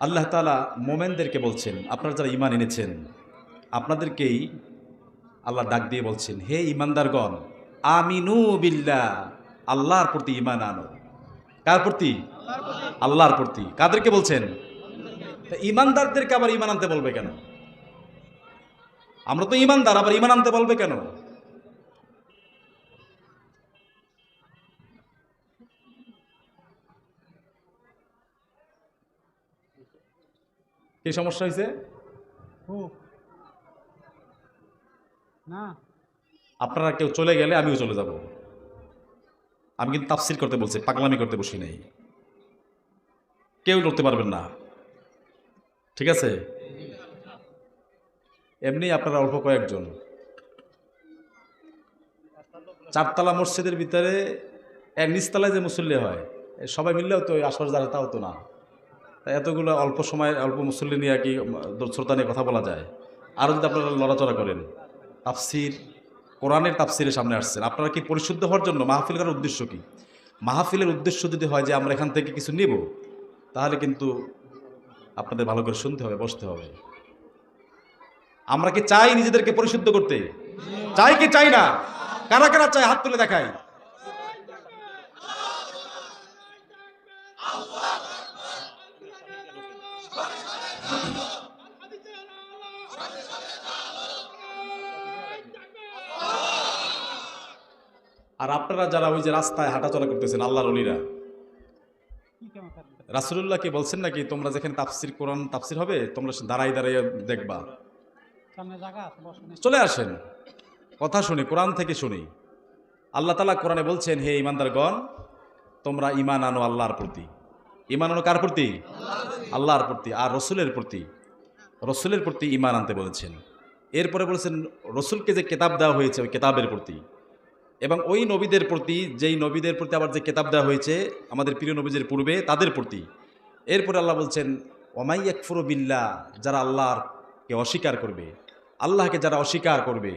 আল্লাহ তাআলা মোমেনদেরকে বলছেন, আপনারা যারা ঈমান এনেছেন আপনাদেরকেই আল্লাহ ডাক দিয়ে বলছেন, হে ঈমানদারগণ, আমিনু বিল্লাহ, আল্লাহর প্রতি ঈমান আনো। কার প্রতি? আল্লাহর প্রতি। কাদেরকে বলছেন? তা ঈমানদারদেরকে আবার ঈমান আনতে বলবে কেন? আমরা তো ঈমানদার, আবার ঈমান আনতে বলবে কেন? কি সমস্যা হয়েছে? না আপনারা কেউ চলে গেলে আমিও চলে যাব। আমি কিন্তু তাফসীর করতে বলছি, পাগলামি করতে বসি নাই। কেউ করতে পারবেন না, ঠিক আছে? এমনি আপনারা অল্প কয়েকজন, চারতলা মসজিদের ভিতরে এক নিচতলায় যে মুসল্লি হয়, সবাই মিললেও তো আশপাশ যারা তাও তো না। তাই এতগুলো অল্প সময় অল্প মুসল্লি নিয়ে কি শ্রোতা নিয়ে কথা বলা যায়? আরও যদি আপনারা লড়াচড়া করেন, তাফসীর কোরআনের তাফসীরের সামনে আসছেন, আপনারা কি পরিশুদ্ধ হওয়ার জন্য? মাহফিল করার উদ্দেশ্য কি? মাহফিলের উদ্দেশ্য যদি হয় যে আমরা এখান থেকে কিছু নিব, তাহলে কিন্তু আপনাদের ভালো করে শুনতে হবে, বসতে হবে। আমরা কি চাই নিজেদেরকে পরিশুদ্ধ করতে? চাই কি চাই না? কারা কারা চাই হাত তুলে দেখাই। আর আপনারা যারা ওই যে রাস্তায় হাঁটাচলা করতেছেন, আল্লাহর ওলিরা, রাসূলুল্লাহ কি বলছেন নাকি তোমরা যেখানে তাফসীর কোরআন তাফসীর হবে তোমরা দাঁড়াই দাঁড়াই দেখবা? সামনে জায়গা আছে, বসেন। চলে আসেন, কথা শুনি, কোরআন থেকে শুনি। আল্লাহ তাআলা কোরআনে বলছেন, হে ঈমানদারগণ, তোমরা ঈমান আনো আল্লাহর প্রতি। ঈমান আনো কার প্রতি? আল্লাহর প্রতি। আর রসুলের প্রতি, রসুলের প্রতি ঈমান আনতে বলেছেন। এরপরে বলেছেন রসুলকে যে কিতাব দেওয়া হয়েছে ওই কিতাবের প্রতি, এবং ওই নবীদের প্রতি, যেই নবীদের প্রতি আবার যে কিতাব দেওয়া হয়েছে আমাদের প্রিয় নবীদের পূর্বে, তাদের প্রতি। এরপরে আল্লাহ বলছেন ওয়ামাই ইয়াকফুরু বিল্লাহ, যারা আল্লাহকে অস্বীকার করবে, আল্লাহকে যারা অস্বীকার করবে,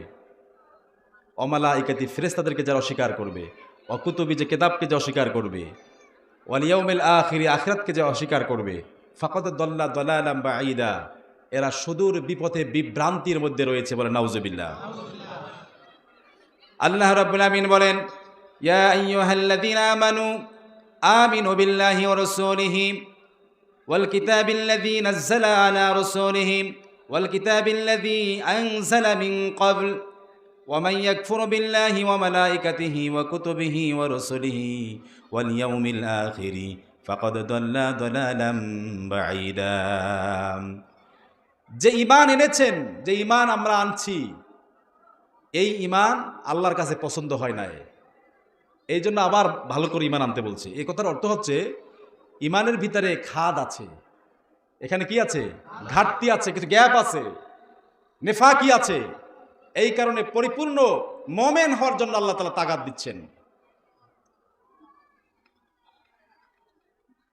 অমালাইকাতি ফেরেশতাদেরকে যারা অস্বীকার করবে, অকুতুবি যে কিতাবকে যে অস্বীকার করবে, ওয়াল ইয়াউমিল আখির, আখিরাতকে যে অস্বীকার করবে, ফাকাদ দাল্লা দালালাম বাঈদা, এরা সুদূর বিপথে বিভ্রান্তির মধ্যে রয়েছে, বলে নাউজুবিল্লাহ। আল্লাহ রাব্বুল আমিন বলেন, ইয়া আইয়ুহাল্লাযীনা আমানু আমিনু বিল্লাহি ওয়া রাসূলিহি ওয়াল কিতাবিল্লাযী নাযালা আলা রাসূলিহি ওয়াল কিতাবিল্লাযী আনজালা মিন ক্বাবল ওয়া মান ইয়াকফুর বিল্লাহি ওয়া মালাইকাতিহি ওয়া কুতুবিহি ওয়া রাসূলিহি ওয়াল ইয়াউমিল আখির ফাকাদ দাল্লা দালালাম বাঈদা। যে ঈমান এনেছেন, যে ঈমান আমরা আনছি, এই ঈমান আল্লাহর কাছে পছন্দ হয় না। এই জন্য আবার ভালো করে ঈমান আনতে বলছে। এই কথার অর্থ হচ্ছে ঈমানের ভিতরে খাদ আছে, এখানে কি আছে? ঘাটতি আছে, কিছু গ্যাপ আছে, নেফাকি আছে। এই কারণে পরিপূর্ণ মোমেন হওয়ার জন্য আল্লাহ তাআলা তাগাদ দিচ্ছেন।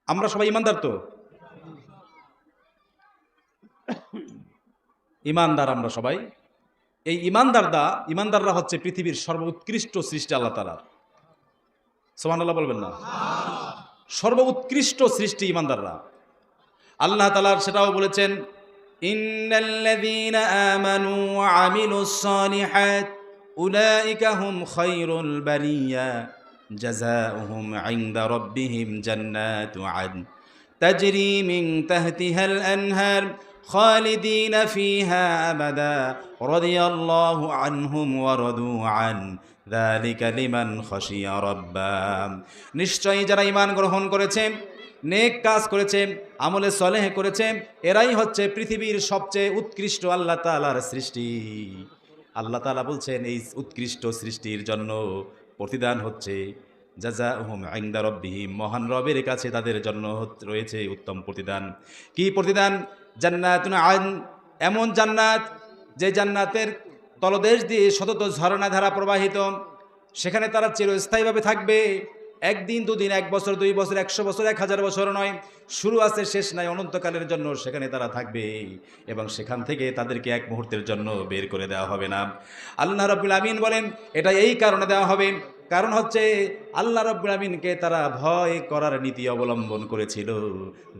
আমরা সবাই ঈমানদার তো? ঈমানদার আমরা সবাই। এই ঈমানদাররা হচ্ছে পৃথিবীর সর্বোৎকৃষ্ট সৃষ্টি আল্লাহ তাআলার। সুবহানাল্লাহ বলবেন না? সর্বোৎকৃষ্ট সৃষ্টি ঈমানদাররা। আল্লাহ তাআলা সেটাও বলেছেন, ইন্নাল্লাযীনা আমানু ওয়া আমিলুস সালিহাত উলাইকা হুম খায়রুল বারিয়া জাযাউহুম ইনদা রাব্বিহিম জান্নাতু আদন তাজরি মিন তাহতিহাল আনহার খালিদিন ফিহা আবাদা রাদিয়াল্লাহু আনহুম ওয়া রাদু আন যালিকা লিমান খাশিয়া রাব্বা। নিশ্চয়ই যারা ঈমান গ্রহণ করেছে, নেক কাজ করেছে, আমলে সলেহ করেছে, এরাই হচ্ছে পৃথিবীর সবচেয়ে উৎকৃষ্ট আল্লাহ তাআলার সৃষ্টি। আল্লাহ তাআলা বলছেন এই উৎকৃষ্ট সৃষ্টির জন্য প্রতিদান হচ্ছে জাযাউহুম ইনদা রাব্বিহিম, মহান রবের কাছে তাদের জন্য রয়েছে উত্তম প্রতিদান। কি প্রতিদান? জান্নাতুন আদন, এমন জান্নাত যে জান্নাতের তলদেশ দিয়ে শতত ঝর্ণাধারা প্রবাহিত, সেখানে তারা চিরস্থায়ীভাবে থাকবে। একদিন, দুদিন, 1 বছর, 2 বছর, 100 বছর, 1000 বছর নয়, শুরু আছে শেষ নাই, অনন্তকালের জন্য সেখানে তারা থাকবে, এবং সেখান থেকে তাদেরকে এক মুহূর্তের জন্য বের করে দেওয়া হবে না। আল্লাহ রাব্বুল আমিন বলেন এটা এই কারণে দেওয়া হবে কারণ হচ্ছে আল্লাহ রাব্বুল আমিনকে তারা ভয় করার নীতি অবলম্বন করেছিল।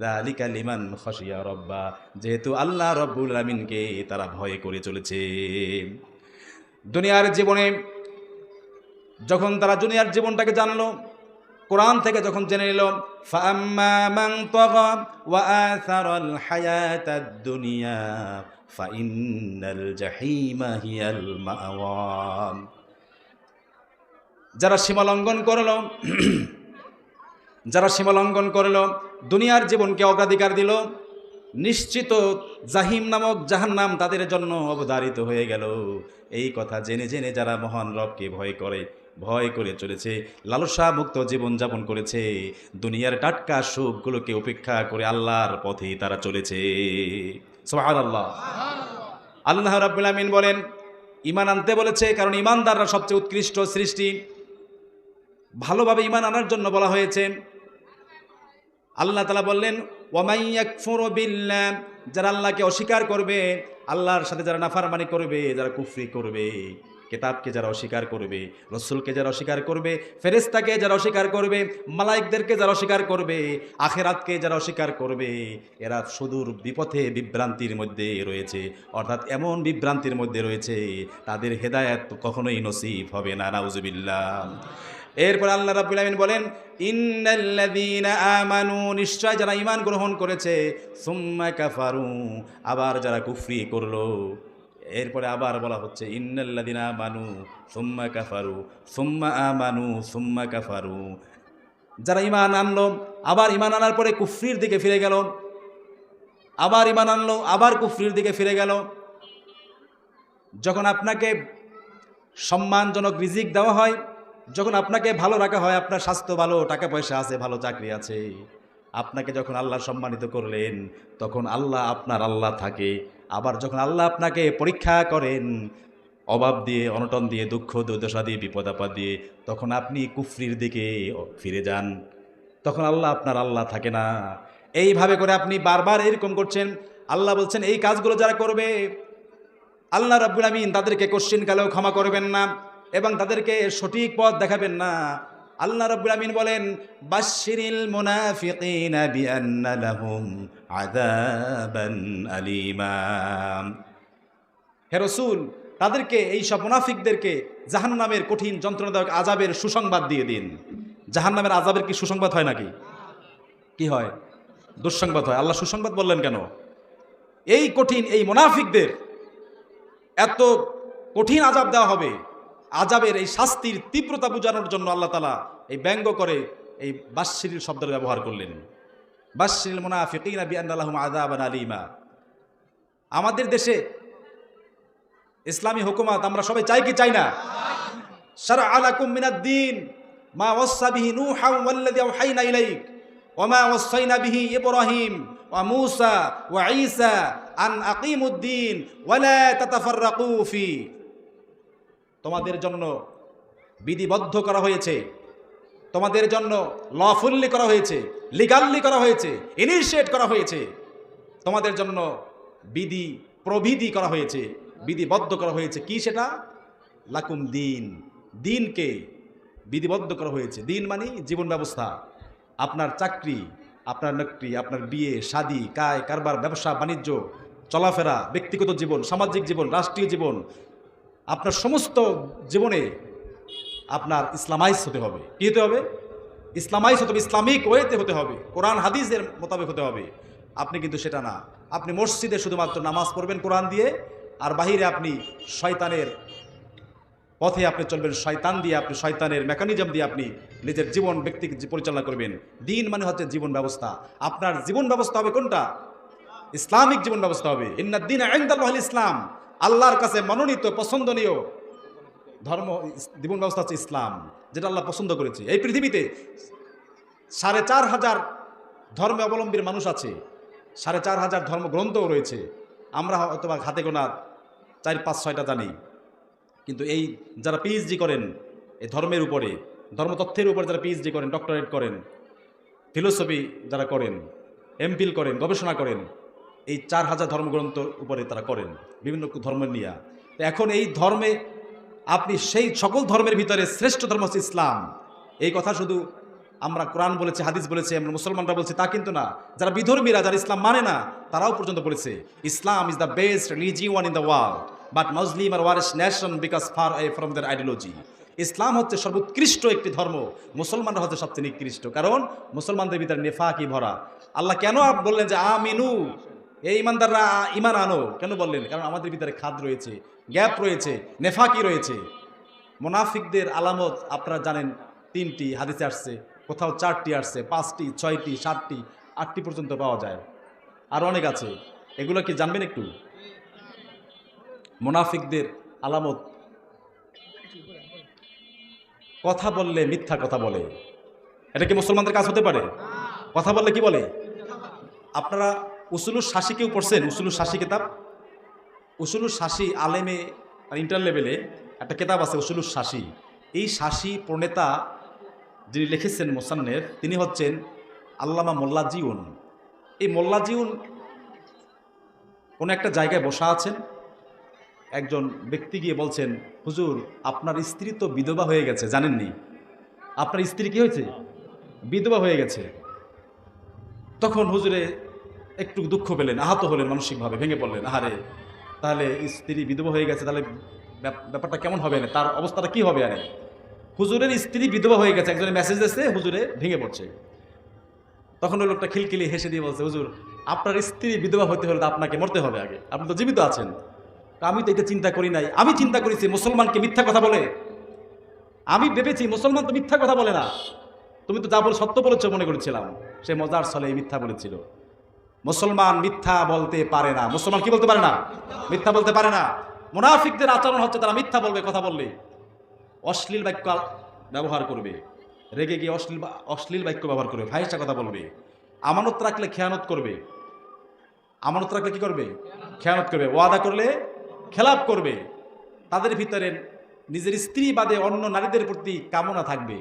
যালিকা লিমান খাশিয়া রাব্বা, যেহেতু আল্লাহ রাব্বুল আমিনকে তারা ভয় করে চলেছে। দুনিয়ার জীবনে যখন তারা দুনিয়ার জীবনটাকে জানলো, কোরআন থেকে যখন জেনে নিল, ফাআম্মা মান তাগা ওয়া আথারাল হায়াতাদ দুনিয়া ফাইন্নাল জাহিমা হিয়াল মাওয়া। যারা সীমালঙ্ঘন করলো যারা সীমালঙ্ঘন করলো, দুনিয়ার জীবনকে অগ্রাধিকার দিল, নিশ্চিত জাহিম নামক জাহান্নাম তাদের জন্য অবধারিত হয়ে গেল। এই কথা জেনে জেনে যারা মহান রবকে ভয় করে চলেছে, লালসা মুক্ত জীবনযাপন করেছে, দুনিয়ার টাটকা সুখগুলোকে উপেক্ষা করে আল্লাহর পথে তারা চলেছে। সুবহানাল্লাহ। আল্লাহ রাব্বুল আমিন বলেন, ঈমান আনতে বলেছে, কারণ ঈমানদাররা সবচেয়ে উৎকৃষ্ট সৃষ্টি। ভালোভাবে ঈমান আনার জন্য বলা হয়েছে। আল্লাহ তাআলা বললেন, ওয়ামাই ইয়াকফুরু বিল্লাহ, যারা আল্লাহকে অস্বীকার করবে, আল্লাহর সাথে যারা নাফরমানি করবে, যারা কুফরি করবে, কিতাবকে যারা অস্বীকার করবে, রসুলকে যারা অস্বীকার করবে, ফেরেশতাকে যারা অস্বীকার করবে, মালায়েকদেরকে যারা অস্বীকার করবে, আখিরাতকে যারা অস্বীকার করবে, এরা সুদূর বিপথে বিভ্রান্তির মধ্যে রয়েছে। অর্থাৎ এমন বিভ্রান্তির মধ্যে রয়েছে তাদের হেদায়েত কখনোই নসিব হবে না। নাউজুবিল্লাহ। এরপর আল্লাহ রাব্বুল আমিন বলেন, ইন্নাল্লাযীনা আমানু, নিশ্চয় যারা ঈমান গ্রহণ করেছে, সুম্মা কাফারু, আবার যারা কুফরি করলো। এরপরে আবার বলা হচ্ছে, ইন্নাল্লাযীনা আমানু সুম্মা কাফারু সুম্মা আমানু সুম্মা কাফারু। যারা ঈমান আনলো, আবার ঈমান আনার পরে কুফরির দিকে ফিরে গেল, আবার ঈমান আনলো, আবার কুফরির দিকে ফিরে গেল। যখন আপনাকে সম্মানজনক রিজিক দেওয়া হয়, যখন আপনাকে ভালো রাখা হয়, আপনার স্বাস্থ্য ভালো, টাকা পয়সা আছে, ভালো চাকরি আছে, আপনাকে যখন আল্লাহ সম্মানিত করলেন, তখন আল্লাহ আপনার আল্লাহ থাকে। আবার যখন আল্লাহ আপনাকে পরীক্ষা করেন, অভাব দিয়ে, অনটন দিয়ে, দুঃখ দুর্দশা দিয়ে, বিপদ আপদ দিয়ে, তখন আপনি কুফরির দিকে ফিরে যান, তখন আল্লাহ আপনার আল্লাহ থাকে না। এইভাবে করে আপনি বারবার এরকম করছেন। আল্লাহ বলছেন, এই কাজগুলো যারা করবে, আল্লাহ রাব্বুল আমিন তাদেরকে কোশ্চিন কালেও ক্ষমা করবেন না এবং তাদেরকে সঠিক পথ দেখাবেন না। আল্লাহ রাব্বুল আমিন বলেন, বাশশিরিল মুনাফিকিনা বিআন্না লাহুম আযাবান আলীমা। হে রাসূল, তাদেরকে, এই সব মুনাফিকদেরকে জাহান্নামের কঠিন যন্ত্রণাদায়ক আযাবের সুসংবাদ দিয়ে দিন। জাহান্নামের আযাবের কি সুসংবাদ হয় নাকি? কি হয়? দুঃসংবাদ হয়। আল্লাহ সুসংবাদ বললেন কেন? এই কঠিন, এই মুনাফিকদের এত কঠিন আযাব দেওয়া হবে, আযাবের এই শাস্তির তীব্রতা বোঝানোর জন্য আল্লাহ তাআলা এই ব্যঙ্গ করে এই বাশশিরিল শব্দের ব্যবহার করলেন। বাশশিরিল মুনাফিকিনা বিআন্না লাহুম আযাবান আলীমা। আমাদের দেশে ইসলামী হুকুমত আমরা সবাই চাই কি চাই না? শারআ লাকুম মিনাদ-দীন মা ওয়াসসা বিহি নূহা ওয়াল্লাযী আওহাইনা ইলাইক ওয়া মা ওয়াসাইনা বিহি ইব্রাহিম ওয়া মূসা ওয়া ঈসা আন আকিমুদ-দীন ওয়া লা তাতাফাররাকু ফি। তোমাদের জন্য বিধিবদ্ধ করা হয়েছে, তোমাদের জন্য লফুল্লি করা হয়েছে, লিগাল্লি করা হয়েছে, ইনিশিয়েট করা হয়েছে, তোমাদের জন্য বিধি প্রবিধি করা হয়েছে, বিধিবদ্ধ করা হয়েছে। কি সেটা? লাকুম দিন, দিনকে বিধিবদ্ধ করা হয়েছে। দিন মানে জীবন ব্যবস্থা, আপনার চাকরি, আপনার নকরি, আপনার বিয়ে শাদী, কায় কারবার, ব্যবসা বাণিজ্য, চলাফেরা, ব্যক্তিগত জীবন, সামাজিক জীবন, রাষ্ট্রীয় জীবন, আপনার সমস্ত জীবনে আপনার ইসলামাইজ হতে হবে। কি হতে হবে? ইসলামাইজ হতে হবে, ইসলামিক ওয়েতে হতে হবে, কোরআন হাদিসের মোতাবেক হতে হবে। আপনি কিন্তু সেটা না। আপনি মসজিদে শুধুমাত্র নামাজ পড়বেন কোরআন দিয়ে, আর বাহিরে আপনি শয়তানের পথে আপনি চলবেন, শয়তান দিয়ে, আপনি শয়তানের মেকানিজম দিয়ে আপনি নিজের জীবন ব্যক্তিকে পরিচালনা করবেন। দিন মানে হচ্ছে জীবন ব্যবস্থা। আপনার জীবন ব্যবস্থা হবে কোনটা? ইসলামিক জীবন ব্যবস্থা হবে। ইন্নাদ-দীনা ইনদাল্লাহিল ইসলাম, আল্লাহর কাছে মনোনীত পছন্দনীয় ধর্ম জীবন ব্যবস্থা হচ্ছে ইসলাম, যেটা আল্লাহ পছন্দ করেছে। এই পৃথিবীতে 4,500 ধর্মে অবলম্বীর মানুষ আছে, 4,500 ধর্মগ্রন্থও রয়েছে। আমরা হয়তো বা হাতে গোনা 4-5-6টা জানি, কিন্তু এই যারা পিএইচডি করেন এই ধর্মের উপরে, ধর্মতত্ত্বের উপরে যারা পিএইচডি করেন, ডক্টরেট করেন, ফিলোসফি যারা করেন, এমফিল করেন, গবেষণা করেন, এই 4,000 ধর্মগ্রন্থর উপরে তারা করেন বিভিন্ন ধর্ম নিয়ে। তো এখন এই ধর্মে আপনি সেই সকল ধর্মের ভিতরে শ্রেষ্ঠ ধর্ম হচ্ছে ইসলাম। এই কথা শুধু আমরা কোরআন বলেছি, হাদিস বলেছি, আমরা মুসলমানরা বলছি তা কিন্তু না। যারা বিধর্মীরা, যারা ইসলাম মানে না, তারাও পর্যন্ত বলেছে Islam is the best religion in the world, but Muslim are worst nation because far away from their ideology. ইসলাম হচ্ছে সর্বোৎকৃষ্ট একটি ধর্ম, মুসলমানরা হচ্ছে সবচেয়ে নিকৃষ্ট, কারণ মুসলমানদের ভিতরে নেফাকি ভরা। আল্লাহ কেন বললেন যে আমিনু, এই ইমানদাররা ইমান আনো, কেন বললেন? কারণ আমাদের ভিতরে খাদ রয়েছে, গ্যাপ রয়েছে, নেফাকি রয়েছে। মুনাফিকদের আলামত আপনারা জানেন, 3টি হাদিসে আসছে, কোথাও 4টি আসছে, 5টি, 6টি, 7টি, 8টি পর্যন্ত পাওয়া যায়, আর অনেক আছে। এগুলো কি জানবেন একটু? মুনাফিকদের আলামত, কথা বললে মিথ্যা কথা বলে। এটা কি মুসলমানদের কাজ হতে পারে? কথা বললে কি বলে? আপনারা উসুলুস শাসি কেউ পড়ছেন? উসুলুস শাসি কিতাব, উসুলুস শাসি আলেমে ইন্টার লেভেলে একটা কিতাব আছে উসুলুস শাসি। এই শাসি প্রণেতা যিনি লিখেছেন মুসান্নেফ, তিনি হচ্ছেন আল্লামা মোল্লা জিউন। এই মোল্লা জিউন কোনো একটা জায়গায় বসা আছেন, একজন ব্যক্তি গিয়ে বলছেন, হুজুর আপনার স্ত্রী তো বিধবা হয়ে গেছে, জানেননি? আপনার স্ত্রী কি হয়েছে? বিধবা হয়ে গেছে। তখন হুজুরে একটু দুঃখ পেলেন, আহত হলেন, মানসিকভাবে ভেঙে পড়লেন। আহারে, তাহলে স্ত্রী বিধবা হয়ে গেছে, তাহলে ব্যাপারটা কেমন হবে না, তার অবস্থাটা কি হবে? আরে হুজুরের স্ত্রী বিধবা হয়ে গেছে, একজনের মেসেজ এসে হুজুরে ভেঙে পড়ছে। তখন ওই লোকটা খিলখিলি হেসে দিয়ে বলছে, হুজুর আপনার স্ত্রী বিধবা হতে হলে তো আপনাকে মরতে হবে আগে, আপনি তো জীবিত আছেন। আমি তো এটা চিন্তা করি নাই, আমি চিন্তা করেছি মুসলমানকে মিথ্যা কথা বলে। আমি ভেবেছি মুসলমান তো মিথ্যা কথা বলে না, তুমি তো যা বলে সত্য বলেছ মনে করেছিলাম। সে মজার ছলে মিথ্যা বলেছিল। মুসলমান মিথ্যা বলতে পারে না। মুসলমান কি বলতে পারে না? মিথ্যা বলতে পারে না। মুনাফিকদের আচরণ হচ্ছে তারা মিথ্যা বলবে, কথা বললে অশ্লীল বাক্য ব্যবহার করবে, রেগে গিয়ে অশ্লীল বাক্য ব্যবহার করবে, ফাহিশা কথা বলবে, আমানত রাখলে খেয়ানত করবে। আমানত রাখলে কি করবে? খেয়ানত করবে। ওয়াদা করলে খেলাপ করবে। তাদের ভিতরে নিজের স্ত্রী বাদে অন্য নারীদের প্রতি কামনা থাকবে।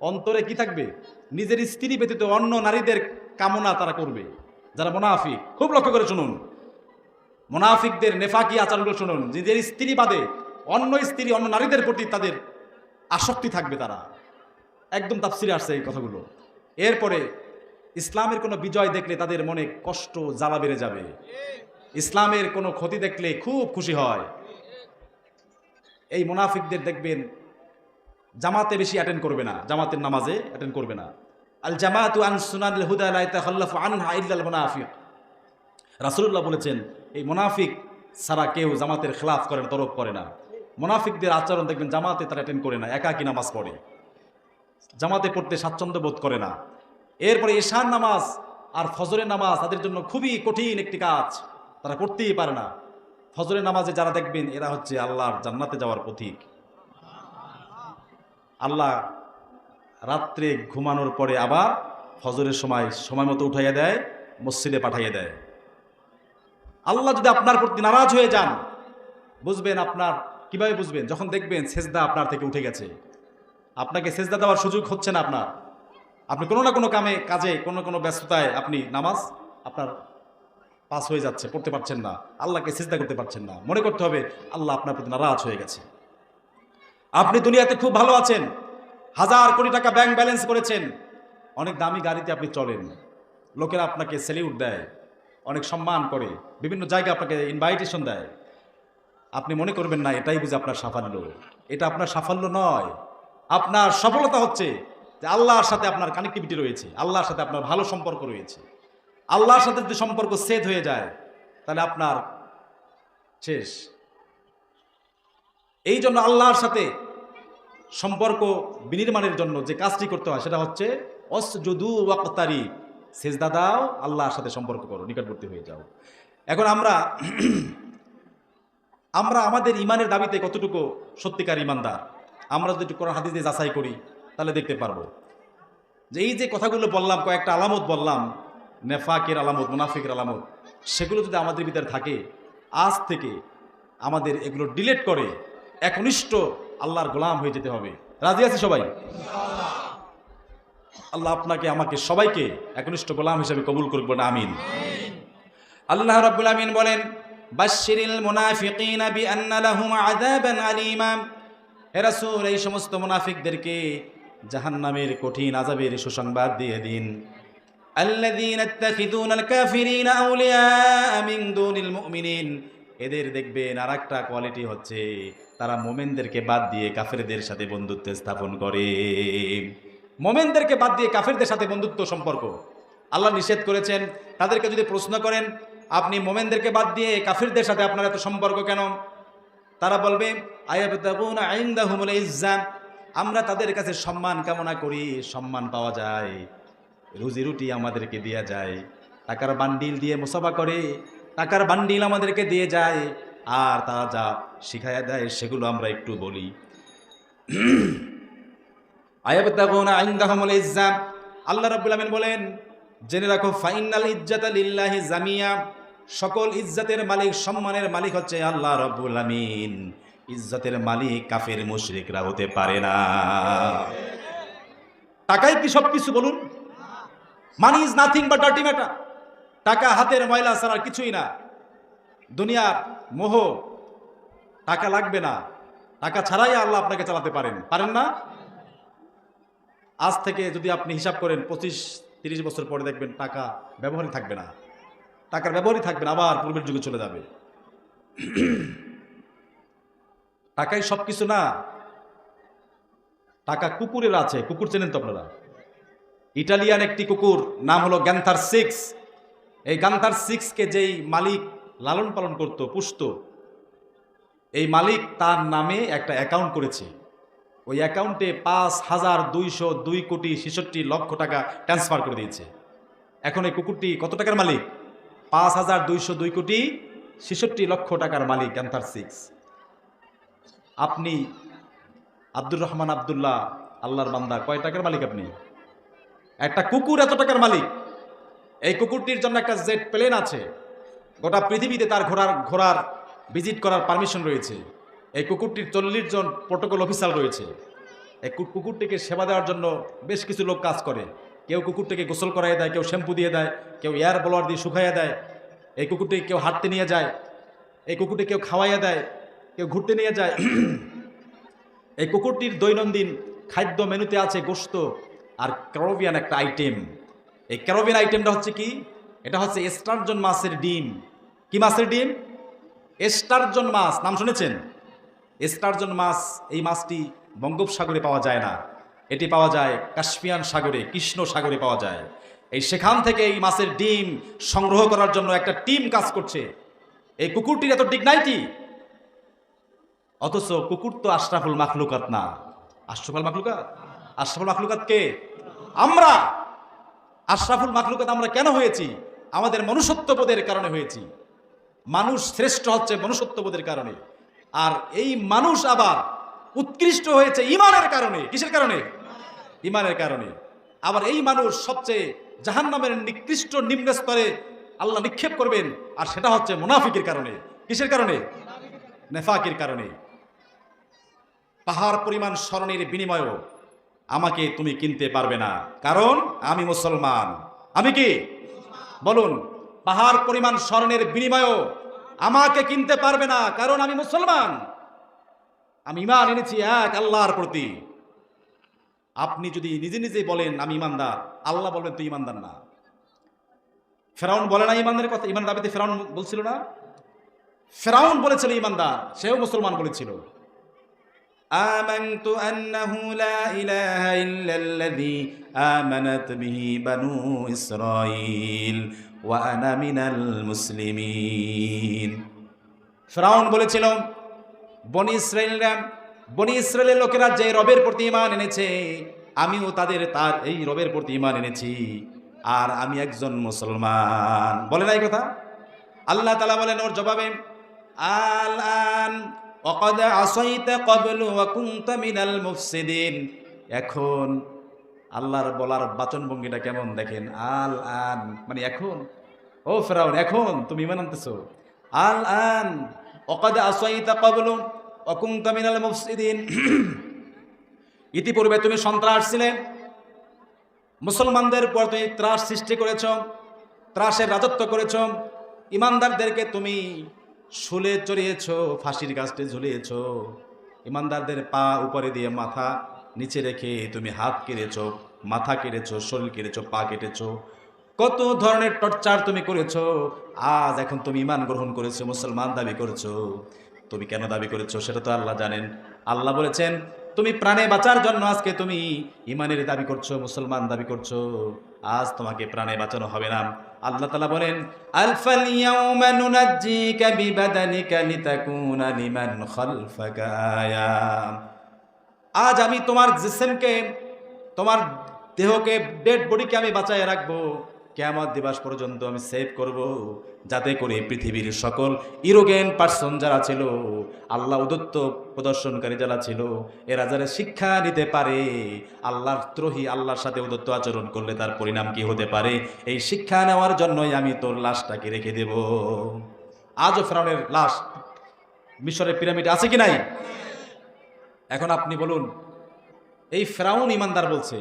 অন্তরে কি থাকবে? নিজের স্ত্রী ব্যতীত অন্য নারীদের কামনা তারা করবে। যারা মুনাফিক, খুব লক্ষ্য করে শুনুন, মুনাফিকদের নেফাকি আচরণগুলো শুনুন। নিজের স্ত্রী বাদে অন্য স্ত্রী, অন্য নারীদের প্রতি তাদের আসক্তি থাকবে। তারা একদম তাফসিরে আসছে এই কথাগুলো। এরপরে ইসলামের কোনো বিজয় দেখলে তাদের মনে কষ্ট, জ্বালা বেড়ে যাবে। ইসলামের কোনো ক্ষতি দেখলে খুব খুশি হয়। এই মুনাফিকদের দেখবেন জামাতে বেশি অ্যাটেন্ড করবে না, জামাতের নামাজে অ্যাটেন্ড করবে না। আল জামাতু আন সুনানিল হুদা লা ইয়াতাখাল্লাফু আনহা ইল্লাল মুনাফিক। রাসূলুল্লাহ বলেছেন, এই মুনাফিক ছাড়া কেউ জামাতের খেলাফ করে না, তরক করে না। মুনাফিকদের আচরণ দেখবেন, জামাতে তারা অ্যাটেন্ড করে না, একাকী নামাজ পড়ে, জামাতে পড়তে স্বাচ্ছন্দ্য বোধ করে না। এরপরে এশার নামাজ আর ফজরের নামাজ তাদের জন্য খুবই কঠিন একটি কাজ, তারা করতেই পারে না। ফজরের নামাজে যারা দেখবেন, এরা হচ্ছে আল্লাহর জান্নাতে যাওয়ার পথিক। আল্লাহ রাত্রে ঘুমানোর পরে আবার ফজরের সময় মতো উঠাইয়া দেয়, মসজিদে পাঠাইয়া দেয়। আল্লাহ যদি আপনার প্রতি নারাজ হয়ে যান, বুঝবেন আপনার, কিভাবে বুঝবেন? যখন দেখবেন সেজদা আপনার থেকে উঠে গেছে, আপনাকে সেজদা দেওয়ার সুযোগ হচ্ছে না আপনার, আপনি কোনো না কোনো কাজে কোনো ব্যস্ততায় আপনি নামাজ আপনার পাস হয়ে যাচ্ছে, পড়তে পারছেন না, আল্লাহকে সেজদা করতে পারছেন না। মনে করতে হবে আল্লাহ আপনার প্রতি নারাজ হয়ে গেছে। আপনি দুনিয়াতে খুব ভালো আছেন, 1000 কোটি টাকা ব্যাংক ব্যালেন্স করেছেন, অনেক দামি গাড়িতে আপনি চলেন, লোকেরা আপনাকে স্যালিউট দেয়, অনেক সম্মান করে, বিভিন্ন জায়গায় আপনাকে ইনভাইটেশন দেয়। আপনি মনে করবেন না এটাই বুঝে আপনার সাফল্য। এটা আপনার সাফল্য নয়। আপনার সফলতা হচ্ছে যে আল্লাহর সাথে আপনার কানেক্টিভিটি রয়েছে, আল্লাহর সাথে আপনার ভালো সম্পর্ক রয়েছে। আল্লাহর সাথে যদি সম্পর্ক ছেদ হয়ে যায়, তাহলে আপনার শেষ। এই জন্য আল্লাহর সাথে সম্পর্ক বিনির্মাণের জন্য যে কাজটি করতে হয় সেটা হচ্ছে অসজুদু ওয়াকতারিব, সেজদা দাও, আল্লাহর সাথে সম্পর্ক করো, নিকটবর্তী হয়ে যাও। এখন আমরা আমাদের ইমানের দাবিতে কতটুকু সত্যিকার ইমানদার, আমরা যদি একটু কোরআন হাদিস দিয়ে যাচাই করি তাহলে দেখতে পারবো যে এই যে কথাগুলো বললাম, কয়েকটা আলামত বললাম, নেফাকের আলামত, মুনাফিকের আলামত, সেগুলো যদি আমাদের ভিতরে থাকে, আজ থেকে আমাদের এগুলো ডিলিট করে একনিষ্ঠ আল্লাহর গোলাম হয়ে যেতে হবে। রাজি আছি সবাই? আল্লাহ আপনাকে আমাকে সবাইকে একনিষ্ঠ গোলাম হিসেবে কবুল করবেন, আমিন। আল্লাহ রাব্বুল আমিন বলেন, বাশশিরিল মুনাফিকিনা বিআন্না লাহুম আযাবান আলীমা হে রাসূল, এই সমস্ত মুনাফিকদেরকে জাহান্নামের কঠিন আযাবের সুসংবাদ দিয়ে দিন। আল্লাযীনা ইত্তাখিযুনাল কাফিরিনা আউলিয়া মিন দুনিল মুমিনিন, এদের দেখবেন আরেকটা কোয়ালিটি হচ্ছে তারা মুমিনদেরকে বাদ দিয়ে কাফেরদের সাথে বন্ধুত্ব স্থাপন করে। মুমিনদেরকে বাদ দিয়ে কাফেরদের সাথে বন্ধুত্ব সম্পর্ক আল্লাহ নিষেধ করেছেন। তাদেরকে যদি প্রশ্ন করেন আপনি মুমিনদেরকে বাদ দিয়ে কাফেরদের সাথে আপনার এত সম্পর্ক কেন, তারা বলবে আয়াবতাগুনা ইনদাহুমুল ইজ্জা, আমরা তাদের কাছে সম্মান কামনা করি, সম্মান পাওয়া যায়, রুজি রুটি আমাদেরকে দেয়া যায়, টাকার বান্ডিল দিয়ে মুসাফা করে, টাকার বান্ডিল আমাদেরকে দিয়ে যায়, আর তারা যা শিখায়া দেয় সেগুলো আমরা একটু বলি। আয়াবতাগুনা ইনদাহুমুল ইজ্জা, আল্লাহ রাব্বুল আমিন বলেন জেনে রাখো ফাইনাল ইজ্জাতা লিল্লাহি জামিয়া, সকল ইজ্জতের মালিক সম্মানের মালিক হচ্ছে আল্লাহ রাব্বুল আমিন। ইজ্জতের মালিক কাফের মুশরিকরা হতে পারে না। টাকাই কি সবকিছু বলুন? Money is nothing but dirty matter. টাকা হাতের ময়লা ছাড়া কিছুই না। দুনিয়ার মোহ, টাকা লাগবে না, টাকা ছাড়াই আল্লাহ আপনাকে চালাতে পারেন, পারেন না? আজ থেকে যদি আপনি হিসাব করেন 25-30 বছর পরে দেখবেন টাকা ব্যবহারই থাকবে না, টাকার ব্যবহারই থাকবে না, আবার পূর্বের যুগে চলে যাবে। টাকাই সবকিছু না। টাকা কুকুরের আছে, কুকুর চেনেন তো আপনারা? ইটালিয়ান একটি কুকুর, নাম হলো গ্যান্থার 6। এই গ্যান্থার 6কে যেই মালিক লালন পালন করত, পুষত, এই মালিক তার নামে একটা অ্যাকাউন্ট করেছে। ওই অ্যাকাউন্টে 5,202,66,00,000 টাকা ট্রান্সফার করে দিয়েছে। এখন এই কুকুরটি কত টাকার মালিক? 5,202,66,00,000 টাকার মালিক গ্যান্থার 6। আপনি আব্দুর রহমান আব্দুল্লাহ, আল্লাহর বান্দা, কয় টাকার মালিক আপনি? একটা কুকুর এত টাকার মালিক। এই কুকুরটির জন্য একটা জেট প্লেন আছে, গোটা পৃথিবীতে তার ঘোরার ভিজিট করার পারমিশন রয়েছে। এই কুকুরটির 40 জন প্রোটোকল অফিসার রয়েছে। এই কুকুরটিকে সেবা দেওয়ার জন্য বেশ কিছু লোক কাজ করে। কেউ কুকুরটিকে গোসল করাইয়া দেয়, কেউ শ্যাম্পু দিয়ে দেয়, কেউ এয়ার ব্লোয়ার দিয়ে শুকাইয়া দেয়। এই কুকুরটিকে কেউ হাঁটতে নিয়ে যায়, এই কুকুরটি কেউ খাওয়াইয়া দেয়, কেউ ঘুরতে নিয়ে যায়। এই কুকুরটির দৈনন্দিন খাদ্য মেনুতে আছে গোশত আর ক্যারোবিয়ান একটা আইটেম। এই ক্যারোবিয়ান আইটেমটা হচ্ছে কি? এটা হচ্ছে স্টারজন মাছের ডিম। কি মাছের ডিম? স্টারজন মাছ, নাম শুনেছেন? স্টারজন মাছ, এই মাছটি বঙ্গোপসাগরে পাওয়া যায় না, এটি পাওয়া যায় কাস্পিয়ান সাগরে, কৃষ্ণ সাগরে পাওয়া যায়। সেখান থেকে এই মাছের ডিম সংগ্রহ করার জন্য একটা টিম কাজ করছে। এই কুকুরটির এত ডিগনাইটি, অথচ কুকুর তো আশরাফুল মাখলুকাত না। আশরাফুল মাখলুকাত? আশরাফুল মাখলুকাত কে? আমরা। আশরাফুল মাখলুকাত আমরা কেন হয়েছি? আমাদের মনুষ্যত্ববোধের কারণে হয়েছি। মানুষ শ্রেষ্ঠ হচ্ছে মনুষ্যত্ববোধের কারণে, আর এই মানুষ আবার উৎকৃষ্ট হয়েছে ঈমানের কারণে। কিসের কারণে? ঈমানের কারণে। আবার এই মানুষ সবচেয়ে জাহান্নামের নিকৃষ্ট নিম্ন স্তরে আল্লাহ নিক্ষেপ করবেন, আর সেটা হচ্ছে মুনাফিকের কারণে। কিসের কারণে? নেফাকের কারণে। পাহাড় পরিমাণ স্মরণের বিনিময়েও আমাকে তুমি কিনতে পারবে না, কারণ আমি মুসলমান। আমি কি? বলুন। পাহাড় পরিমাণ স্মরণের বিনিময়েও আমাকে কিনতে পারবে না, কারণ আমি মুসলমান। আমি ঈমান এনেছি এক আল্লাহর প্রতি। আপনি যদি নিজে নিজে বলেন আমি ঈমানদার, আল্লাহ বলবেন তুই ঈমানদার না। ফেরাউন বলে না ঈমানদারের কথা? ঈমান দাবিতে ফেরাউন বলছিল না? ফেরাউন বলেছিল ঈমানদার, সেও মুসলমান বলেছিল। আমানতু আন্নাহু লা ইলাহা ইল্লাল্লাযী আমানাত বিহি বানু ইসরাঈল ওয়া আনা মিনাল মুসলিমিন। ফেরাউন বলেছিল বনি ইসরায়েলের লোকেরা যে রবের প্রতি ঈমান এনেছে, আমিও তার এই রবের প্রতি ঈমান এনেছি, আর আমি একজন মুসলমান। বলে না এই কথা? আল্লাহ তাআলা বলেন ওর জবাবে, আল আন ওয়াকাদ আসাইতা ক্বাবলু ওয়া কুনতা মিনাল মুফসিদিন। এখন আল্লাহর বলার বাচনভঙ্গিটা কেমন দেখেন? আল আন মানে এখন। ও ফেরাউন, এখন তুমি ঈমান আনতেছো? আল আন ওয়াকাদ আসাইতা ক্বাবলু ওয়া কুনতা মিনাল মুফসিদিন। ইতিপূর্বে তুমি সন্ত্রাস ছিলে, মুসলমানদের পর তুমি ত্রাস সৃষ্টি করেছ, ত্রাসের রাজত্ব করেছ, ইমানদারদেরকে তুমি শুলে চড়িয়েছ, ফাঁসির গাছতে ঝুলিয়েছ, ইমানদারদের পা উপরে দিয়ে মাথা নিচে রেখে তুমি হাত কেড়েছো, মাথা কেটেছো, শরীর কেটেছো, পা কেটেছো, কত ধরনের টর্চার তুমি করেছো। আজ এখন তুমি ঈমান গ্রহণ করেছো, মুসলমান দাবি করেছো। তুমি কেন দাবি করেছো সেটা তো আল্লাহ জানেন। আল্লাহ বলেছেন তুমি প্রাণে বাঁচার জন্য আজকে তুমি ঈমানের দাবি করছো, মুসলমান দাবি করছো। আজ তোমাকে প্রাণে বাঁচানো হবে না। আল্লাহ তাআলা বলেন আলফাল ইয়াউমা নুনাজ্জিকা বিবাদানিকা লিতাকুনা লিমান খালফাকা আয়া। আজ আমি তোমার জিসিমকে, তোমার দেহকে, ডেড বডিকে আমি বাঁচায় রাখবো, কিয়ামত দিবস পর্যন্ত আমি সেভ করব, যাতে করে পৃথিবীর সকল ইরোগেন পার্সন যারা ছিল, আল্লাহ উদত্ত প্রদর্শনকারী যারা ছিল, এরা যারা শিক্ষা নিতে পারে আল্লাহর দ্রোহী, আল্লাহর সাথে উদত্ত আচরণ করলে তার পরিণাম কি হতে পারে, এই শিক্ষা নেওয়ার জন্যই আমি তোর লাশটাকে রেখে দেব। আজও ফেরাউনের লাশ মিশরের পিরামিডে আছে কি নাই? এখন আপনি বলুন, এই ফেরাউন ইমানদার বলছে,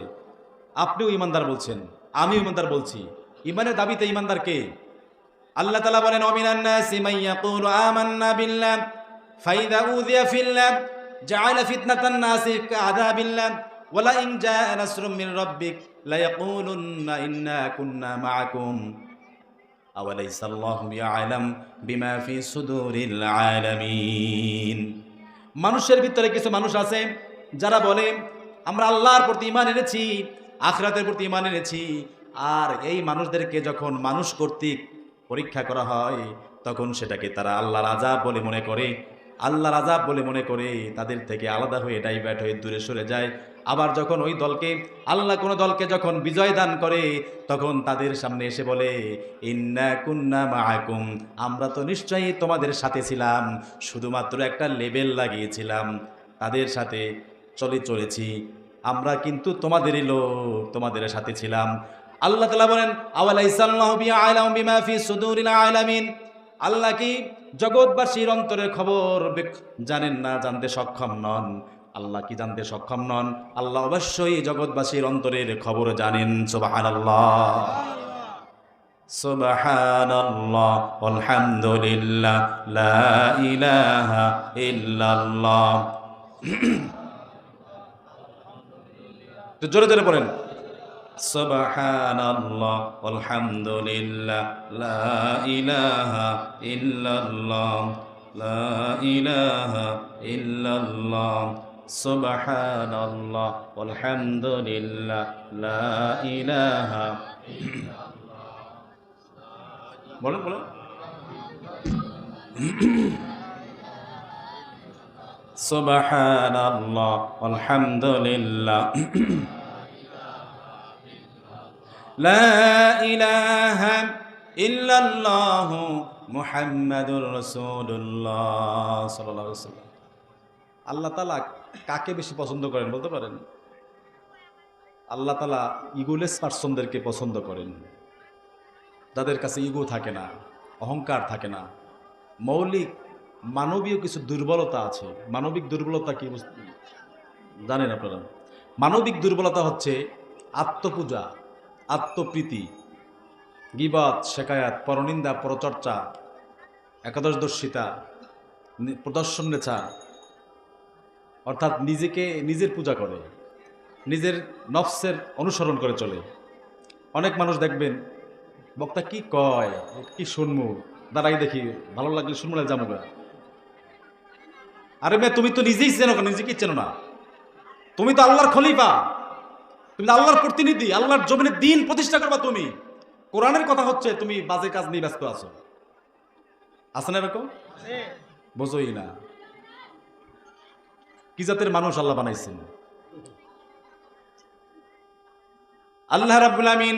আপনিও ইমানদার বলছেন, আমিও ইমানদার বলছি। ইমানের দাবিতে ইমানদার কে? আল্লাহ তাআলা বলেন ওয়ামিনান নাসি মান ইয়াকুলু আমান্না বিল্লাহ ফাইযা উযিয়া ফিল্লাহ জাআলা ফিতনাতান নাসি কাআযাবিল্লাহ ওয়ালা ইন জাআ নাসরুম মির রাব্বিক লা ইয়াকুলুন্না ইন্না কুন্না মাআকুম আওয়ালাইসা আল্লাহু ইয়ালাম বিমা ফি সুদুরিল আলামিন। মানুষের ভিতরে কিছু মানুষ আছে যারা বলে আমরা আল্লাহর প্রতি ঈমান এনেছি, আখিরাতের প্রতি ঈমান এনেছি, আর এই মানুষদেরকে যখন মানুষ কর্তৃক পরীক্ষা করা হয় তখন সেটাকে তারা আল্লাহর আযাব বলে মনে করে, আল্লাহর আযাব বলে মনে করে তাদের থেকে আলাদা হয়ে ডাইভার্ট হয়ে দূরে সরে যায়। আবার যখন ওই দলকে, আল্লাহ কোনো দলকে যখন বিজয় দান করে তখন তাদের সামনে এসে বলে ইন্না কুন্না মাআকুম, আমরা তো নিশ্চয়ই তোমাদের সাথে ছিলাম, শুধুমাত্র একটা লেবেল লাগিয়েছিলাম, তাদের সাথে চলেছি, আমরা কিন্তু তোমাদেরই লোক, তোমাদের সাথে ছিলাম। আল্লাহ তাআলা বলেন আওয়ালাইসা আল্লাহু বিআলাম বিমা ফি সুদুরিল আলামিন, আল্লাহ কি জগৎবাসীর অন্তরের খবর জানেন না, জানতে সক্ষম নন? আল্লাহ কি জানতে সক্ষম নন? আল্লাহ অবশ্যই জগৎবাসীর অন্তরের খবর জানেন। সুবহানাল্লাহ, সুবহানাল্লাহ, আলহামদুলিল্লাহ, লা ইলাহা ইল্লাল্লাহ। তো জোরে জোরে পড়েন সুবহানাল্লাহ, আলহামদুলিল্লাহ, লা ইলাহা ইল্লাল্লাহ, লা ইলাহা ইল্লাল্লাহ, সুবহানাল্লাহ, আলহামদুলিল্লাহ, লা ইলাহা। বলেন বলেন। সুবহানাল্লাহ, আলহামদুলিল্লাহ, লা ইলাহা ইল্লাল্লাহ, মুহাম্মাদুর রাসূলুল্লাহ সাল্লাল্লাহু আলাইহি ওয়াসাল্লাম। আল্লাহ তাআলা কাকে বেশি পছন্দ করেন বলতে পারেন? আল্লাহ তাআলা ইগোলেস পারসনদেরকে পছন্দ করেন, যাদের কাছে ইগো থাকে না, অহংকার থাকে না, মৌলিক মানবীয় কিছু দুর্বলতা আছে। মানবিক দুর্বলতা কি জানেন আপনারা? মানবিক দুর্বলতা হচ্ছে আত্মপূজা, আত্মপ্রীতি, গীবত, শেকায়াত, পরনিন্দা, পরচর্চা, একাদশদর্শিতা, প্রদর্শন নেচা, অর্থাৎ নিজেকে নিজের পূজা করে, নিজের নফসের অনুসরণ করে চলে। অনেক মানুষ দেখবেন বক্তা কি কয়, কি শুনবো, দাঁড়াই দেখি, ভালো লাগলে শুনবো না যাবো। আরে মেয়ে, তুমি তো নিজেই চেনো, নিজেকে চেনো না। তুমি তো আল্লাহর খলিফা, তুমি তো আল্লাহর প্রতিনিধি, আল্লাহর জমিনে দ্বীন প্রতিষ্ঠা করবা তুমি। কোরআনের কথা হচ্ছে, তুমি বাজে কাজ নিয়ে ব্যস্ত আছো। আছে না এরকম? বোঝোই না কি জাতের মানুষ আল্লাহ বানাইছেন। আল্লাহ রাব্বুল আমিন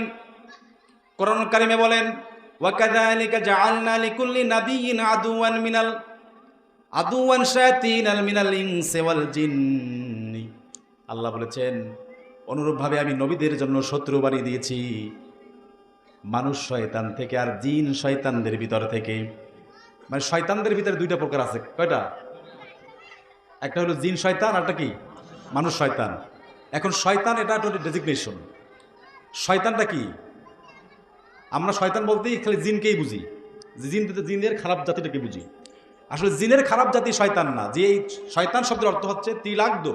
কোরআন কারিমে বলেন ওয়াকাযালিকা জাআলনা লিকুল্লি নাবিয়্যিন আদুওয়ান শায়াতিনাল মিনাল ইনসি ওয়াল জিন্নি। আল্লাহ বলেছেন অনুরূপভাবে আমি নবীদের জন্য শত্রু বানিয়ে দিয়েছি মানুষ শয়তান থেকে আর জিন শয়তানদের ভিতর থেকে। মানে শয়তানদের ভিতরে দুইটা প্রকার আছে। কয়টা? একটা হলো জিন শয়তান, আর একটা কি মানুষ শয়তান। এখন শয়তান এটা একটা ডেজিগনেশন। শয়তানটা কি? আমরা শয়তান বলতেই খালি জিনকেই বুঝি, জিনদের খারাপ জাতিটাকে বুঝি। আসলে জিনের খারাপ জাতি শয়তান না, যে এই শয়তান শব্দের অর্থ হচ্ছে তিলাগ্ধ,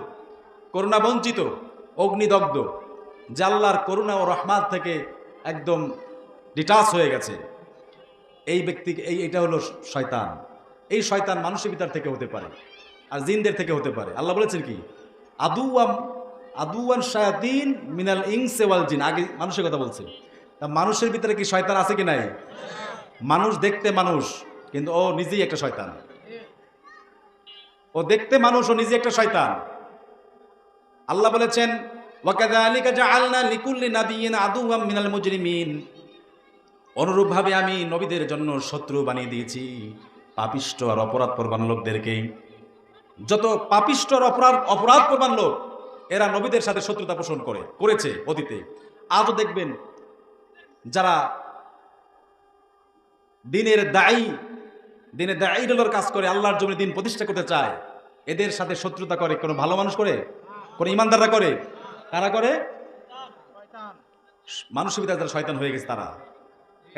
করুণা বঞ্চিত, অগ্নিদগ্ধ, যে আল্লাহর করুণা ও রহমত থেকে একদম ডিটাচ হয়ে গেছে এই ব্যক্তিকে, এটা হলো শয়তান। এই শয়তান মানুষের ভিতর থেকে হতে পারে আর জিনদের থেকে হতে পারে। আল্লাহ বলেছেন কি, আদুয়ান শায়াতিন মিনাল ইনসি ওয়াল জিন, আগে মানুষের কথা বলছে। তা মানুষের ভিতরে কি শয়তান আছে কি নাই? মানুষ দেখতে মানুষ, কিন্তু ও নিজেই একটা শয়তান। ও দেখতে মানুষ, ও নিজে একটা শয়তান। আল্লাহ বলেছেন ওয়াকাযালিকা জাআলনা লিকুল্লি নাবিয়্যিন আদুওয়াম মিনাল মুজরিমিন, অনুরূপভাবে আমি নবীদের জন্য শত্রু বানিয়ে দিয়েছি পাপিষ্ঠ আর অপরাধ প্রবণ লোকদেরকে। যত পাপিষ্ঠ আর অপরাধ প্রবণ লোক, এরা নবীদের সাথে শত্রুতা পোষণ করেছে অতীতে। আজও দেখবেন যারা দিনের দায়ীর কাজ করে, আল্লাহর জমিনে দিন প্রতিষ্ঠা করতে চায়, এদের সাথে শত্রুতা করে কোনো ভালো মানুষ করে? কোনো ইমানদাররা করে? কারা করে? মানুষের ভিতরে যারা শয়তান হয়ে গেছে তারা।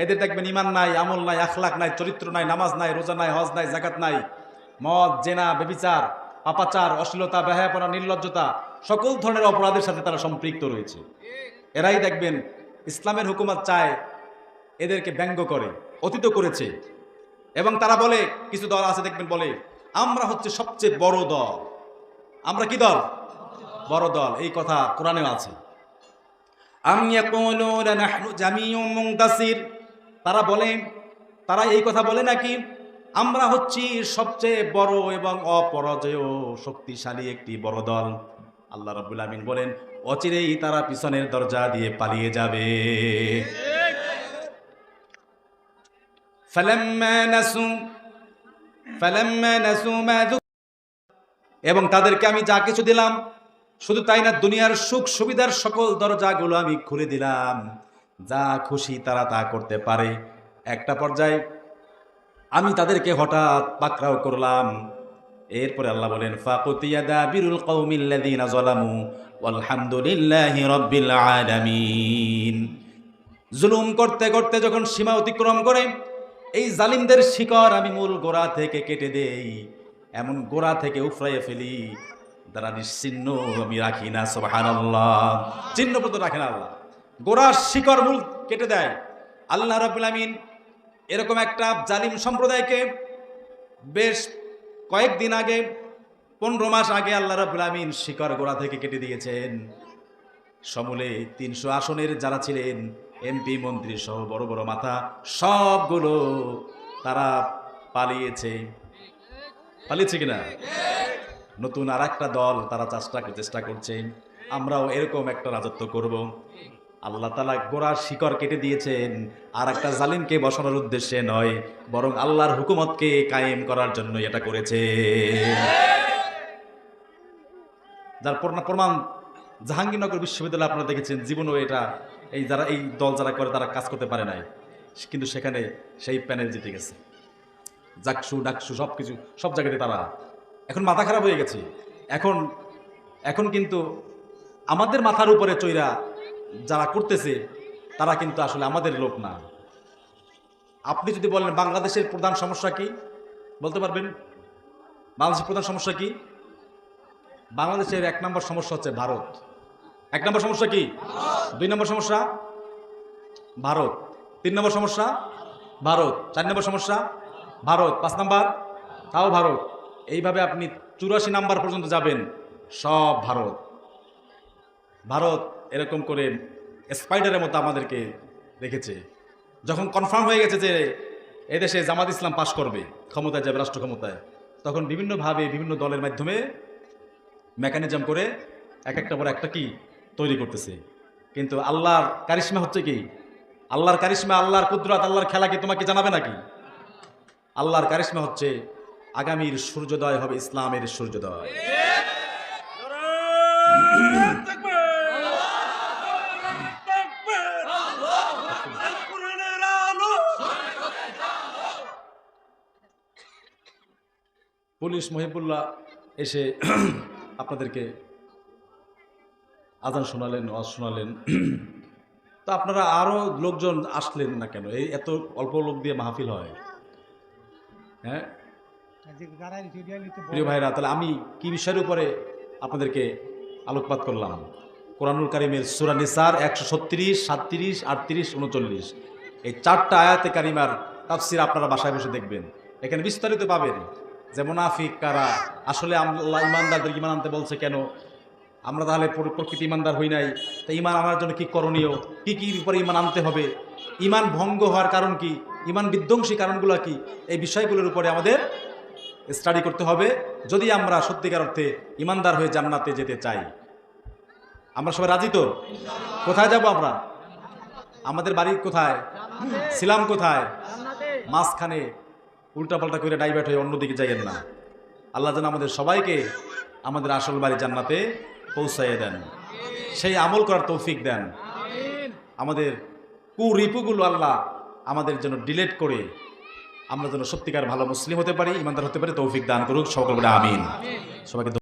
এদের দেখবেন ইমান নাই, আমল নাই, আখলাক নাই, চরিত্র নাই, নামাজ নাই, রোজা নাই, হজ নাই, যাকাত নাই, মদ, জেনা, ব্যভিচার, পাপাচার, অশ্লীলতা, বেহায়াপনা, নির্লজ্জতা, সকল ধরনের অপরাধের সাথে তারা সম্পৃক্ত রয়েছে। এরাই দেখবেন ইসলামের হুকুমত চায়, এদেরকে ব্যঙ্গ করে, অতীত করেছে। এবং তারা বলে, কিছু দল আছে দেখবেন বলে, আমরা হচ্ছে সবচেয়ে বড় দল। আমরা কি দল? বড় দল। এই কথা কোরআনেও আছে। আম ইয়াকুলুনা নাহনু জামিউম মুনতাসির, তারা এই কথা বলে নাকি আমরা হচ্ছি সবচেয়ে বড় এবং অপরাজেয় শক্তিশালী একটি বড় দল। আল্লাহ রাব্বুল আমিন বলেন, অচিরেই তারা পিছনের দরজা দিয়ে পালিয়ে যাবে। ফালাম্মা নাসু মা, এবং তাদেরকে আমি যা কিছু দিলাম, শুধু তাই না, দুনিয়ার সুখ সুবিধার সকল দরজাগুলো আমি খুলে দিলাম, যা খুশি তারা তা করতে পারে। একটা পর্যায়ে আমি তাদেরকে হঠাৎ পাকড়াও করলাম। এরপরে আল্লাহ বলেন, ফাকুতিয়া দাবিরুল কওমিল্লাযীনা যালামু ওয়ালহামদুলিল্লাহি রাব্বিল আলামিন। জুলুম করতে করতে যখন সীমা অতিক্রম করে, এই জালিমদের শিকড় আমি মূল গোড়া থেকে কেটে দেই, এমন গোড়া থেকে উফরাইয়ে ফেলি, তারা নিশ্চিহ্ন আমি রাখি না। সুবহানাল্লাহ, চিহ্ন পর্যন্ত রাখে না আল্লাহ, গোড়ার শিকড় মূল কেটে দেয় আল্লাহ রাব্বুল আমিন। এরকম একটা জালিম সম্প্রদায়কে বেশ কয়েকদিন আগে, 15 মাস আগে আল্লাহ রাব্বুল আমিন শিকড় গোড়া থেকে কেটে দিয়েছেন। সমূলে 300 আসনের যারা ছিলেন, এমপি মন্ত্রী সহ বড় বড় মাথা, সবগুলো তারা পালিয়েছে কিনা? নতুন আর একটা দল তারা চেষ্টা করছে, আমরাও এরকম একটা রাজত্ব করব। আল্লাহ তাআলা গোড়ার শিকড় কেটে দিয়েছেন, আর একটা জালিমকে বসানোর উদ্দেশ্যে নয়, বরং আল্লাহর হুকুমতকে কায়েম করার জন্য এটা করেছে। যার প্রমাণ জাহাঙ্গীরনগর বিশ্ববিদ্যালয় আপনারা দেখেছেন, জীবনেও এটা এই দল যারা করে তারা কাজ করতে পারে নাই, কিন্তু সেখানে সেই প্যানেল জিতে গেছে। জাকসু ডাকসু সবকিছু সব জায়গাতে তারা এখন মাথা খারাপ হয়ে গেছে। এখন কিন্তু আমাদের মাথার উপরে চৈরা যারা করতেছে তারা কিন্তু আসলে আমাদের লোক না। আপনি যদি বলেন বাংলাদেশের প্রধান সমস্যা কি, বলতে পারবেন? বাংলাদেশের প্রধান সমস্যা কি? বাংলাদেশের 1 নম্বর সমস্যা হচ্ছে ভারত। 1 নম্বর সমস্যা কি? 2 নম্বর সমস্যা ভারত। 3 নম্বর সমস্যা ভারত। 4 নম্বর সমস্যা ভারত। 5 নম্বর তাও ভারত। এইভাবে আপনি 84 নাম্বার পর্যন্ত যাবেন, সব ভারত। ভারত এরকম করে স্পাইডারের মতো আমাদেরকে রেখেছে। যখন কনফার্ম হয়ে গেছে যে এদেশে জামাত ইসলাম পাশ করবে, ক্ষমতায় যাবে, রাষ্ট্র ক্ষমতায়, তখন বিভিন্নভাবে বিভিন্ন দলের মাধ্যমে মেকানিজম করে একটা পর একটা কি তৈরি করতেছে। কিন্তু আল্লাহর কারিশমা হচ্ছে কি? আল্লাহর কারিশমা, আল্লাহর কুদরত, আল্লাহর খেলা কি তোমাকে জানাবে নাকি? আল্লাহর কারিশমা হচ্ছে আগামীর সূর্যোদয় হবে ইসলামের সূর্যোদয়। পুলিশ মহিবুল্লাহ এসে আপনাদেরকে আজান শোনালেন, ওয়াজ শোনালেন, তো আপনারা আরো লোকজন আসলেন না কেন? এই এত অল্প লোক দিয়ে মাহফিল হয়? হ্যাঁ, আজকে গাড়াই ভিডিও নিতে প্রিয় ভাইরা, তাহলে আমি কি বিষয়ের উপরে আপনাদেরকে আলোকপাত করলাম? কোরআনুল কারিমের সূরা নিসার 136, 37, 38, 39 এই 4টা আয়াতে কারিমার তাফসীর আপনারা বাসায় বসে দেখবেন। এখানে বিস্তারিত পাবেন যে মুনাফিক কারা, আসলে আল্লাহ ইমানদারদের ইমান আনতে বলছে কেন, আমরা তাহলে প্রকৃত ইমানদার হই নাই, তা ইমান আনার জন্য কি করণীয়, কি কি উপরে ইমান আনতে হবে, ইমান ভঙ্গ হওয়ার কারণ কি, ইমান বিধ্বংসী কারণগুলো কি, এই বিষয়গুলোর উপরে আমাদের স্টাডি করতে হবে যদি আমরা সত্যিকার অর্থে ইমানদার হয়ে জান্নাতে যেতে চাই। আমরা সবাই রাজি তো? কোথায় যাব আমরা? আমাদের বাড়ি কোথায়? ছিলাম কোথায়? মাঝখানে উল্টাপাল্টা করে ডাইভার্ট হয়ে অন্যদিকে যাইয়েন না। আল্লাহ যেন আমাদের সবাইকে আমাদের আসল বাড়ি জান্নাতে পৌঁছাইয়ে দেন, সেই আমল করার তৌফিক দেন। আমাদের কুরিপুগুলো আল্লাহ আমাদের জন্য ডিলেট করে আমরা যেন সত্যিকার ভালো মুসলিম হতে পারি, ইমানদার হতে পারি, তৌফিক দান করুক সকল বলে আমিন। সবাইকে